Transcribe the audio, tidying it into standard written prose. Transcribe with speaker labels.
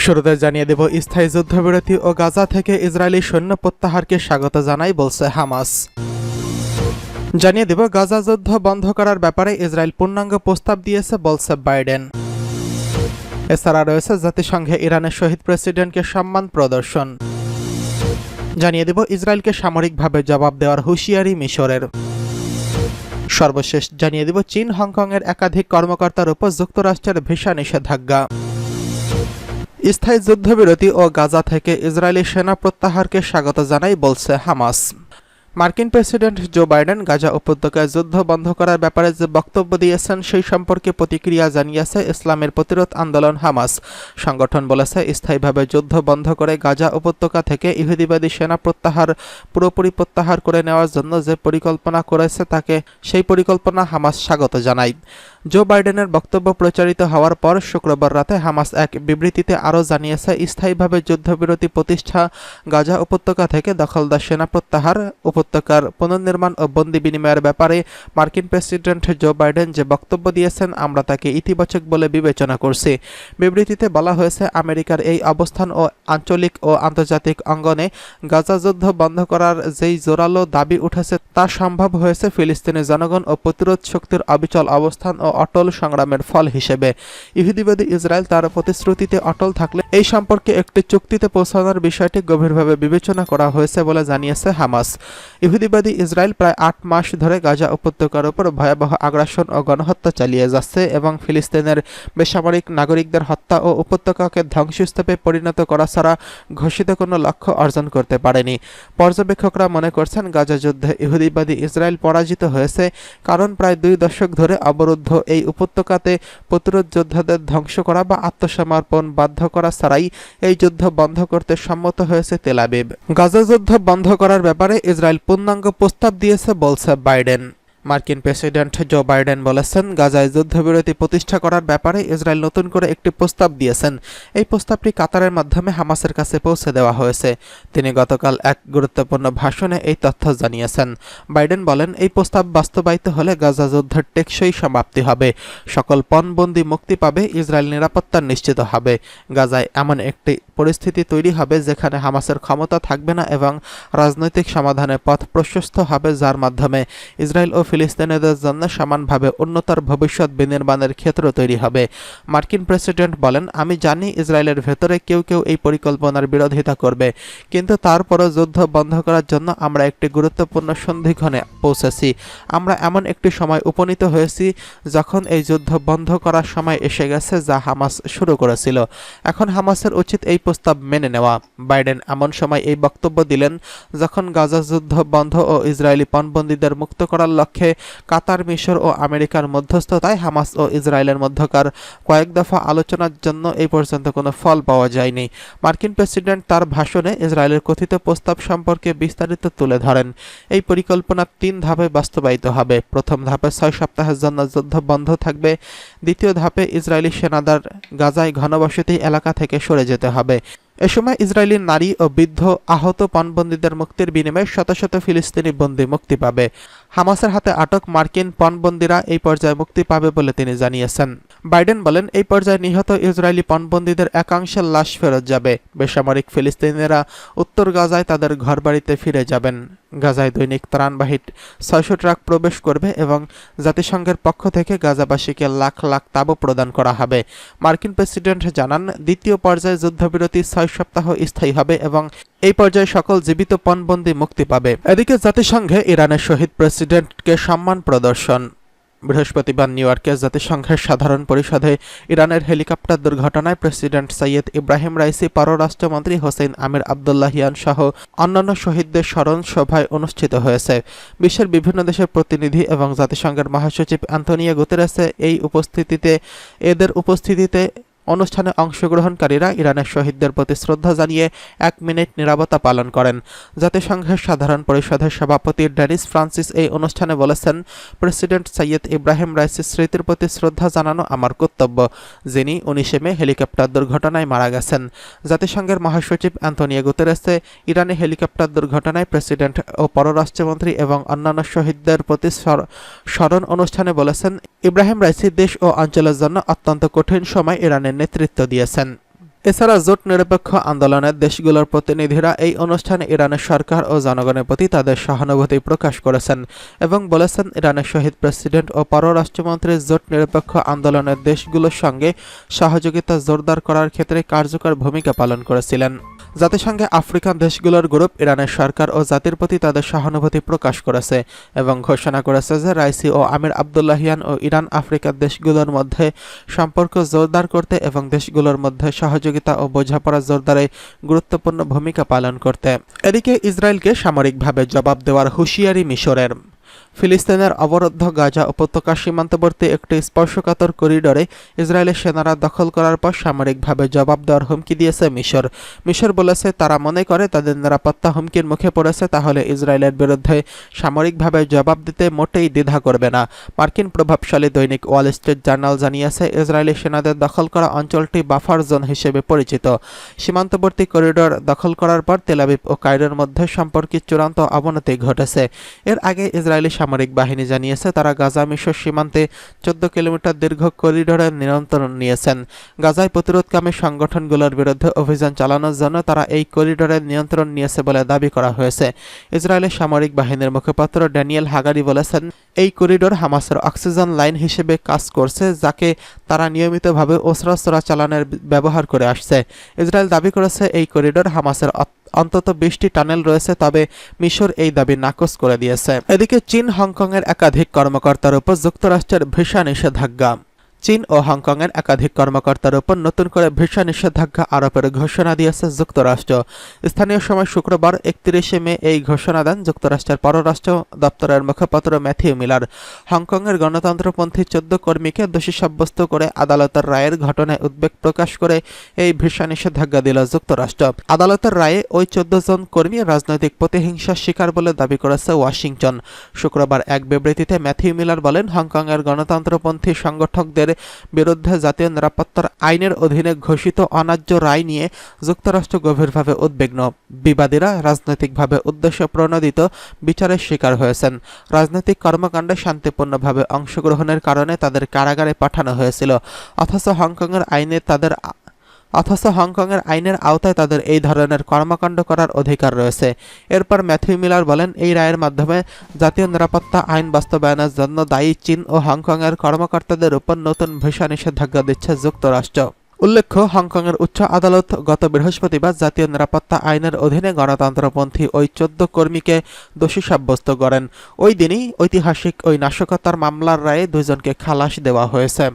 Speaker 1: শুরুতে জানিয়ে দেব স্থায়ী যুদ্ধবিরতি ও গাজা থেকে ইসরায়েলি সৈন্য প্রত্যাহারকে স্বাগত জানাই বলছে হামাস। জানিয়ে দেব গাজা যুদ্ধ বন্ধ করার ব্যাপারে ইসরায়েল পূর্ণাঙ্গ প্রস্তাব দিয়েছে বলছে বাইডেন। এছাড়া রয়েছে জাতিসংঘে ইরানের শহীদ প্রেসিডেন্টকে সম্মান প্রদর্শন। জানিয়ে দেব ইসরায়েলকে সামরিকভাবে জবাব দেওয়ার হুঁশিয়ারি মিশরের। সর্বশেষ জানিয়ে দেব চীন হংকংয়ের একাধিক কর্মকর্তার উপর যুক্তরাষ্ট্রের ভিসা নিষেধাজ্ঞা। স্থায়ী যুদ্ধবিরতি ও গাজা থেকে ইসরায়েলি সেনা প্রত্যাহারকে স্বাগত জানাই বলছে হামাস। মার্কিন প্রেসিডেন্ট জো বাইডেন গাজা উপত্যকায় যুদ্ধ বন্ধ করার ব্যাপারে যে বক্তব্য দিয়েছেন সেই সম্পর্কে প্রতিক্রিয়া জানিয়েছে ইসলামের প্রতিরোধ আন্দোলন হামাস। সংগঠন বলেছে স্থায়ীভাবে যুদ্ধ বন্ধ করে গাজা উপত্যকা থেকে ইহুদিবাদী সেনা পুরোপুরি প্রত্যাহার করে নেওয়ার জন্য যে পরিকল্পনা করেছে সেই পরিকল্পনা হামাস স্বাগত জানায়। জো বাইডেনের বক্তব্য প্রচারিত হওয়ার পর শুক্রবার রাতে হামাস এক বিবৃতিতে আরও জানিয়েছে স্থায়ীভাবে যুদ্ধবিরতি প্রতিষ্ঠা, গাজা উপত্যকা থেকে দখলদার সেনা প্রত্যাহার, উপত্যকার পুনর্নির্মাণ ও বন্দি বিনিময়ের ব্যাপারে মার্কিন প্রেসিডেন্ট জো বাইডেন যে বক্তব্য দিয়েছেন আমরা তাকে ইতিবাচক বলে বিবেচনা করছি। বিবৃতিতে বলা হয়েছে আমেরিকার এই অবস্থান ও আঞ্চলিক ও আন্তর্জাতিক অঙ্গনে গাজা যুদ্ধ বন্ধ করার যেই জোরালো দাবি উঠেছে তা সম্ভব হয়েছে ফিলিস্তিনি জনগণ ও প্রতিরোধ শক্তির অবিচল অবস্থান ও অটল সংগ্রামের ফল হিসেবে। ইহুদিবাদী ইসরায়েল তার প্রতিশ্রুতিতে অটল থাকলে এই সম্পর্কে একটি চুক্তিতে পৌঁছানোর বিষয়টি গভীরভাবে বিবেচনা করা হয়েছে বলে জানিয়েছে হামাস। ইহুদিবাদী ইসরায়েল প্রায় ৮ মাস ধরে গাজা উপত্যকার উপর ভয়াবহ আগ্রাসন ও গণহত্যা চালিয়ে যাচ্ছে এবং ফিলিস্তিনের বেসামরিক নাগরিকদের হত্যা ও উপত্যকাকে ধ্বংসস্তূপে পরিণত করা ছাড়া ঘোষিত কোনো লক্ষ্য অর্জন করতে পারেনি। পর্যবেক্ষকরা মনে করছেন গাজা যুদ্ধে ইহুদিবাদী ইসরায়েল পরাজিত হয়েছে, কারণ প্রায় 2 দশক ধরে অবরুদ্ধ এই উপত্যকাতে প্রতিরোধ যোদ্ধাদের ধ্বংস করা বা আত্মসমর্পণ বাধ্য করা ছাড়াই এই যুদ্ধ বন্ধ করতে সম্মত হয়েছে তেল আবিব। গাজা যুদ্ধ বন্ধ করার ব্যাপারে ইসরায়েল পূর্ণাঙ্গ প্রস্তাব দিয়েছে বলছে বাইডেন। মার্কিন প্রেসিডেন্ট জো বাইডেন বলেছেন গাজায় যুদ্ধবিরতি প্রতিষ্ঠা করার ব্যাপারে ইসরায়েল নতুন করে একটি প্রস্তাব দিয়েছেন। এই প্রস্তাবটি কাতারের মাধ্যমে হামাসের কাছে পৌঁছে দেওয়া হয়েছে। তিনি গতকাল এক গুরুত্বপূর্ণ ভাষণে এই তথ্য জানিয়েছেন। বাইডেন বলেন এই প্রস্তাব বাস্তবায়িত হলে গাজা যুদ্ধের টেকসই সমাপ্তি হবে, সকল পণবন্দী মুক্তি পাবে, ইসরায়েল নিরাপত্তা নিশ্চিত হবে। গাজায় এমন একটি পরিস্থিতি তৈরি হবে যেখানে হামাসের ক্ষমতা থাকবে না এবং রাজনৈতিক সমাধানের পথ প্রশস্ত হবে, যার মাধ্যমে ইসরায়েল ও ফিলিস্তিনিদের জন্য সমানভাবে উন্নতর ভবিষ্যৎ বিনির্মাণের ক্ষেত্র তৈরি হবে। মার্কিন প্রেসিডেন্ট বলেন, আমি জানি ইসরায়েলের ভেতরে কেউ এই পরিকল্পনার বিরোধিতা করবে, কিন্তু তারপরও যুদ্ধ বন্ধ করার জন্য আমরা একটি গুরুত্বপূর্ণ সন্ধিক্ষণে পৌঁছেছি। আমরা এমন একটি সময় উপনীত হয়েছি যখন এই যুদ্ধ বন্ধ করার সময় এসে গেছে যা হামাস শুরু করেছিল। এখন হামাসের উচিত এই প্রস্তাব মেনে নেওয়া। বাইডেন এমন সময় এই বক্তব্য দিলেন যখন গাজা যুদ্ধ বন্ধ ও ইসরায়েলি পণবন্দীদের মুক্ত করার লক্ষ্যে কাতার, মিশর ও আমেরিকার মধ্যস্থতায় হামাস ও ইসরায়েলের মধ্যকার কয়েক দফা আলোচনার জন্য এই পর্যন্ত কোনো ফল পাওয়া যায়নি। মার্কিন প্রেসিডেন্ট তার ভাষণে ইসরায়েলের কথিত প্রস্তাব সম্পর্কে বিস্তারিত তুলে ধরেন। এই পরিকল্পনা 3 ধাপে বাস্তবায়িত হবে। প্রথম ধাপে 6 সপ্তাহের জন্য যুদ্ধ বন্ধ থাকবে। দ্বিতীয় ধাপে ইসরায়েলি সেনাদের গাজায় ঘনবসতি এলাকা থেকে সরে যেতে হবে। এ সময় ইসরায়েলি নারী ও বৃদ্ধ আহত পণবন্দীদের মুক্তির বিনিময়ে শত শত ফিলিস্তিনি বন্দী মুক্তি পাবে। হামাসের হাতে আটক মার্কিন পণবন্দীরা এই পর্যায়ে মুক্তি পাবে বলে তিনি জানিয়েছেন। বাইডেন বলেন, এই পর্যায়ে নিহত ইসরায়েলি পণবন্দীদের একাংশের লাশ ফেরত যাবে। বেসামরিক ফিলিস্তিনিরা উত্তর গাজায় তাদের ঘরবাড়িতে ফিরে যাবেন। গাজায় দৈনিক ত্রাণবাহী 600 ট্রাক প্রবেশ করবে এবং জাতিসংঘের পক্ষ থেকে গাজাবাসীকে লাখ লাখ তাঁবু প্রদান করা হবে। মার্কিন প্রেসিডেন্ট জানান, দ্বিতীয় পর্যায়ে যুদ্ধবিরতি 6 সপ্তাহ স্থায়ী হবে এবং এই পর্যায়ে সকল জীবিত পণবন্দী মুক্তি পাবে। এদিকে জাতিসংঘে ইরানের শহীদ প্রেসিডেন্টকে সম্মান প্রদর্শন। বৃহস্পতিবার নিউ ইয়র্কে জাতিসংঘের সাধারণ পরিষদে ইরানের হেলিকপ্টার দুর্ঘটনায় প্রেসিডেন্ট সৈয়দ ইব্রাহিম রাইসি, পররাষ্ট্রমন্ত্রী হোসেন আমির আবদুল্লাহিয়ান সহ অন্যান্য শহীদদের স্মরণ সভায় অনুষ্ঠিত হয়েছে। বিশ্বের বিভিন্ন দেশের প্রতিনিধি এবং জাতিসংঘের মহাসচিব অ্যান্তোনিও গুতেরেস এদের উপস্থিতিতে অনুষ্ঠানে অংশগ্রহণকারীরা ইরানের শহীদদের প্রতি শ্রদ্ধা জানিয়ে 1 মিনিট নীরবতা পালন করেন। জাতিসংঘের সাধারণ পরিষদের সভাপতি ডেনিস ফ্রান্সিস এই অনুষ্ঠানে বলেছেন, প্রেসিডেন্ট সৈয়দ ইব্রাহিম রাইসির স্মৃতির প্রতি শ্রদ্ধা জানানো আমার কর্তব্য, যিনি 19 মে হেলিকপ্টার দুর্ঘটনায় মারা গেছেন। জাতিসংঘের মহাসচিব অ্যান্তোনিও গুতেরেসে ইরানে হেলিকপ্টার দুর্ঘটনায় প্রেসিডেন্ট ও পররাষ্ট্রমন্ত্রী এবং অন্যান্য শহীদদের প্রতি স্মরণ অনুষ্ঠানে বলেছেন, ইব্রাহিম রাইসি দেশ ও অঞ্চলের জন্য অত্যন্ত কঠিন সময় ইরানের নেতৃত্ব দিয়েছেন। এছাড়া জোট নিরপেক্ষ আন্দোলনের দেশগুলোর প্রতিনিধিরা এই অনুষ্ঠানে ইরানের সরকার ও জনগণের প্রতি তাদের সহানুভূতি প্রকাশ করেছেন এবং বলেছেন, ইরানের শহীদ প্রেসিডেন্ট ও পররাষ্ট্রমন্ত্রী জোট নিরপেক্ষ আন্দোলনের দেশগুলোর সঙ্গে সহযোগিতা জোরদার করার ক্ষেত্রে কার্যকর ভূমিকা পালন করেছিলেন। জাতিসংঘে আফ্রিকান দেশগুলোর গ্রুপ ইরানের সরকার ও জাতির প্রতি তাদের সহানুভূতি প্রকাশ করেছে এবং ঘোষণা করেছে যে রাইসি ও আমির আবদুল্লাহিয়ান ও ইরান আফ্রিকার দেশগুলোর মধ্যে সম্পর্ক জোরদার করতে এবং দেশগুলোর মধ্যে সহযোগিতা ও বোঝাপড়া জোরদারে গুরুত্বপূর্ণ ভূমিকা পালন করতে। এদিকে ইসরায়েলকে সামরিকভাবে জবাব দেওয়ার হুঁশিয়ারি মিশরের। ফিলিস্তিনের অবরুদ্ধ গাজা উপত্যকা সীমান্তবর্তী একটি স্পর্শকাতর করিডোরে ইসরায়েলের সেনারা দখল করার পর সামরিকভাবে জবাব দেওয়ার হুমকি দিয়েছে মিশর। মিশর বলেছে, তারা মনে করে তাদের নিরাপত্তা হুমকির মুখে পড়েছে, তাহলে ইসরায়েলের বিরুদ্ধে সামরিকভাবে জবাব দিতে মোটেই দ্বিধা করবে না। মার্কিন প্রভাবশালী দৈনিক ওয়াল স্ট্রিট জার্নাল জানিয়েছে, ইসরায়েলি সেনাদের দখল করা অঞ্চলটি বাফার জোন হিসেবে পরিচিত। সীমান্তবর্তী করিডোর দখল করার পর তেল আবিব ও কায়রোর মধ্যে সম্পর্কের চূড়ান্ত অবনতি ঘটেছে। এর আগে ইসরায়েলি সামরিক বাহিনী জানিয়েছে, তারা গাজা মিশর সীমান্তে 14 কিলোমিটার দীর্ঘ করিডোরের নিয়ন্ত্রণ নিয়েছেন। গাজায় প্রতিরোধকামী সংগঠনগুলোর বিরুদ্ধে অভিযান চালানোর জন্য তারা এই করিডোরের নিয়ন্ত্রণ নিয়েছে বলে দাবি করা হয়েছে। ইসরায়েলের সামরিক বাহিনীর মুখপাত্র ড্যানিয়েল হাগারি বলেছেন, এই করিডোর হামাসের অক্সিজেন লাইন হিসেবে কাজ করছে, যাকে তারা নিয়মিতভাবে অস্ত্র চালানোর ব্যবহার করে আসছে। ইসরায়েল দাবি করেছে, এই করিডোর হামাসের অন্তত 20টি টানেল রয়েছে, তবে মিশর এই দাবি নাকচ করে দিয়েছে। এদিকে চীন হংকংয়ের একাধিক কর্মকর্তার উপর যুক্তরাষ্ট্রের ভিসা নিষেধাজ্ঞা। চীন ও হংকংয়ের একাধিক কর্মকর্তার উপর নতুন করে ভিসা নিষেধাজ্ঞা আরোপের ঘোষণা দিয়েছে যুক্তরাষ্ট্র। স্থানীয় সময় শুক্রবার 31 মে এই ঘোষণা দেন যুক্তরাষ্ট্রের পররাষ্ট্র দপ্তরের মুখপাত্র ম্যাথিউ মিলার। হংকংয়ের গণতন্ত্রপন্থী 14 কর্মীকে দোষী সাব্যস্ত করে আদালতের রায়ের ঘটনায় উদ্বেগ প্রকাশ করে এই ভিসা নিষেধাজ্ঞা দিল যুক্তরাষ্ট্র। আদালতের রায়ে ওই 14 জন কর্মী রাজনৈতিক প্রতিহিংসার শিকার বলে দাবি করেছে ওয়াশিংটন। শুক্রবার এক বিবৃতিতে ম্যাথিউ মিলার বলেন, হংকংয়ের গণতন্ত্রপন্থী সংগঠকদের বিরুদ্ধে জাতীয় নিরাপত্তার আইনের অধীনে ঘোষিত অন্যায্য রায় নিয়ে যুক্তরাষ্ট্র গভীরভাবে উদ্বিগ্ন। বিবাদীরা রাজনৈতিকভাবে উদ্দেশ্য প্রণোদিত বিচারের শিকার হয়েছেন। রাজনৈতিক কর্মকাণ্ডে শান্তিপূর্ণভাবে অংশগ্রহণের কারণে তাদের কারাগারে পাঠানো হয়েছিল, অথচ হংকংয়ের আইনের আওতায় তাদের এই ধরনের কর্মকাণ্ড করার অধিকার রয়েছে। এরপর ম্যাথিউ মিলার বলেন, এই রায়ের মাধ্যমে জাতীয় নিরাপত্তা আইন বাস্তবায়নের জন্য দায়ী চীন ও হংকংয়ের কর্মকর্তাদের উপর নতুন ভিসা নিষেধাজ্ঞা দিচ্ছে যুক্তরাষ্ট্র। উল্লেখ্য, হংকংয়ের উচ্চ আদালত গত বৃহস্পতিবার জাতীয় নিরাপত্তা আইনের অধীনে গণতন্ত্রপন্থী ওই 14 কর্মীকে দোষী সাব্যস্ত করেন। ওই দিনই ঐতিহাসিক ওই নাশকতার মামলার রায়ে 2 জনকে খালাস দেওয়া হয়েছে।